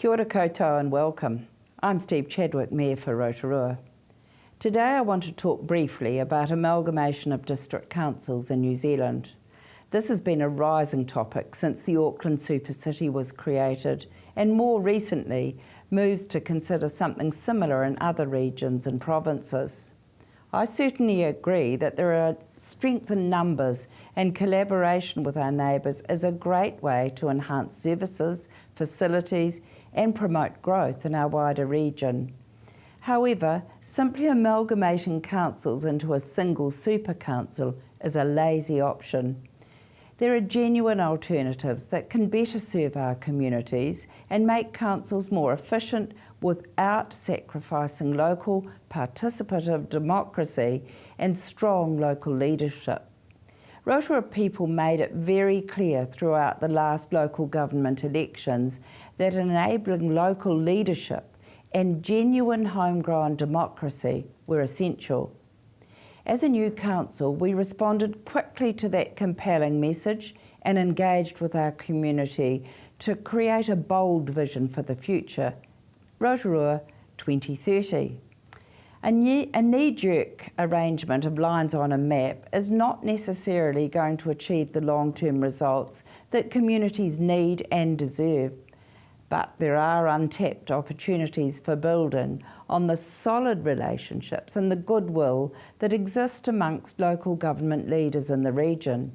Kia ora koutou and welcome. I'm Steve Chadwick, Mayor for Rotorua. Today I want to talk briefly about amalgamation of district councils in New Zealand. This has been a rising topic since the Auckland Super City was created, and more recently moves to consider something similar in other regions and provinces. I certainly agree that there are strength in numbers, and collaboration with our neighbours is a great way to enhance services, facilities and promote growth in our wider region. However, simply amalgamating councils into a single super council is a lazy option. There are genuine alternatives that can better serve our communities and make councils more efficient without sacrificing local participative democracy and strong local leadership. Rotorua people made it very clear throughout the last local government elections that enabling local leadership and genuine homegrown democracy were essential. As a new council, we responded quickly to that compelling message and engaged with our community to create a bold vision for the future, Rotorua 2030. A knee-jerk arrangement of lines on a map is not necessarily going to achieve the long-term results that communities need and deserve, but there are untapped opportunities for building on the solid relationships and the goodwill that exist amongst local government leaders in the region,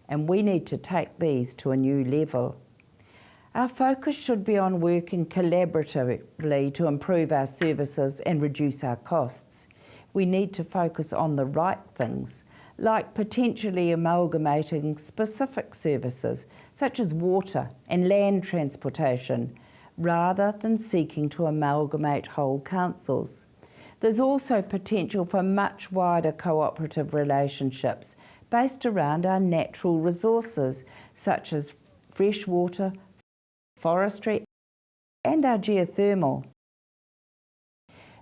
and we need to take these to a new level. Our focus should be on working collaboratively to improve our services and reduce our costs. We need to focus on the right things, like potentially amalgamating specific services such as water and land transportation, rather than seeking to amalgamate whole councils. There's also potential for much wider cooperative relationships based around our natural resources such as fresh water, forestry and our geothermal.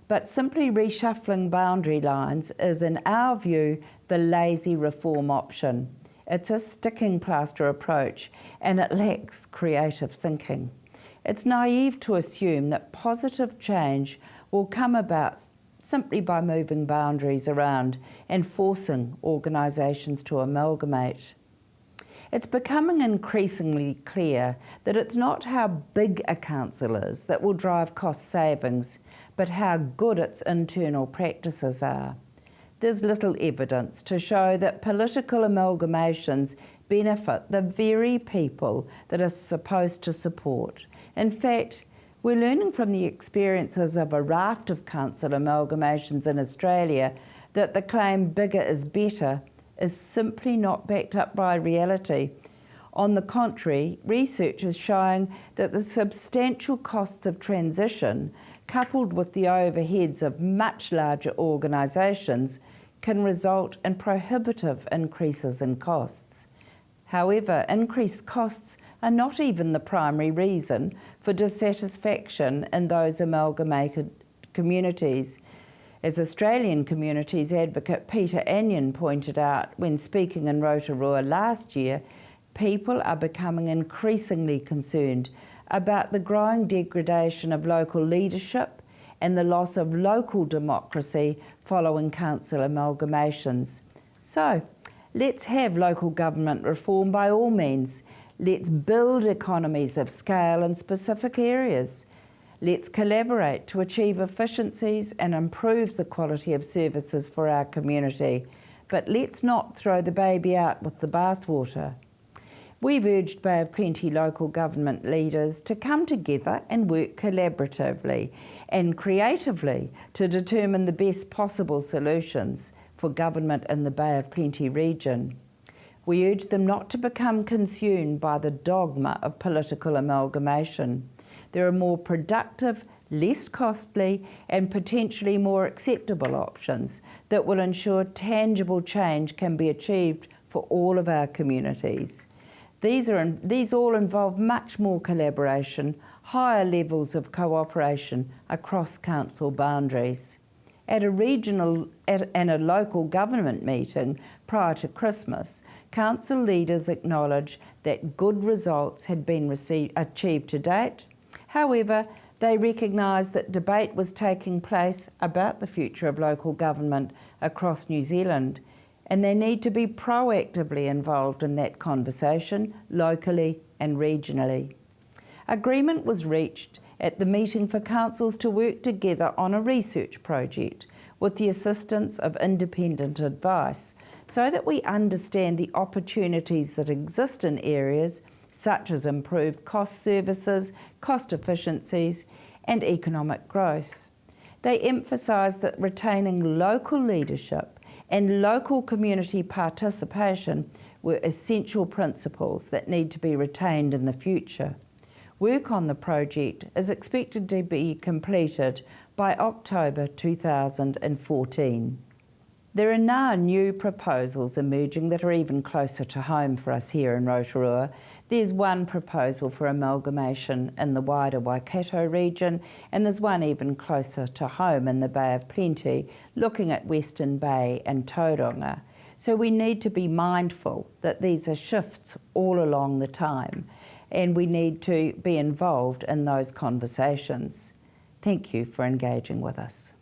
But simply reshuffling boundary lines is, in our view, the lazy reform option. It's a sticking plaster approach and it lacks creative thinking. It's naive to assume that positive change will come about simply by moving boundaries around and forcing organisations to amalgamate. It's becoming increasingly clear that it's not how big a council is that will drive cost savings, but how good its internal practices are. There's little evidence to show that political amalgamations benefit the very people that are supposed to support. In fact, we're learning from the experiences of a raft of council amalgamations in Australia that the claim bigger is better is simply not backed up by reality. On the contrary, research is showing that the substantial costs of transition, coupled with the overheads of much larger organisations, can result in prohibitive increases in costs. However, increased costs are not even the primary reason for dissatisfaction in those amalgamated communities. As Australian communities advocate Peter Anion pointed out when speaking in Rotorua last year, people are becoming increasingly concerned about the growing degradation of local leadership and the loss of local democracy following council amalgamations. So, let's have local government reform by all means. Let's build economies of scale in specific areas. Let's collaborate to achieve efficiencies and improve the quality of services for our community. But let's not throw the baby out with the bathwater. We've urged Bay of Plenty local government leaders to come together and work collaboratively and creatively to determine the best possible solutions for government in the Bay of Plenty region. We urge them not to become consumed by the dogma of political amalgamation. There are more productive, less costly and potentially more acceptable options that will ensure tangible change can be achieved for all of our communities. These all involve much more collaboration, higher levels of cooperation across council boundaries. At a regional and a local government meeting prior to Christmas, council leaders acknowledged that good results had been achieved to date. However, they recognised that debate was taking place about the future of local government across New Zealand, and they need to be proactively involved in that conversation locally and regionally. Agreement was reached at the meeting for councils to work together on a research project with the assistance of independent advice so that we understand the opportunities that exist in areas such as improved cost services, cost efficiencies and economic growth. They emphasised that retaining local leadership and local community participation were essential principles that need to be retained in the future. Work on the project is expected to be completed by October 2014. There are now new proposals emerging that are even closer to home for us here in Rotorua. There's one proposal for amalgamation in the wider Waikato region, and there's one even closer to home in the Bay of Plenty, looking at Western Bay and Tauranga. So we need to be mindful that these are shifts all along the time, and we need to be involved in those conversations. Thank you for engaging with us.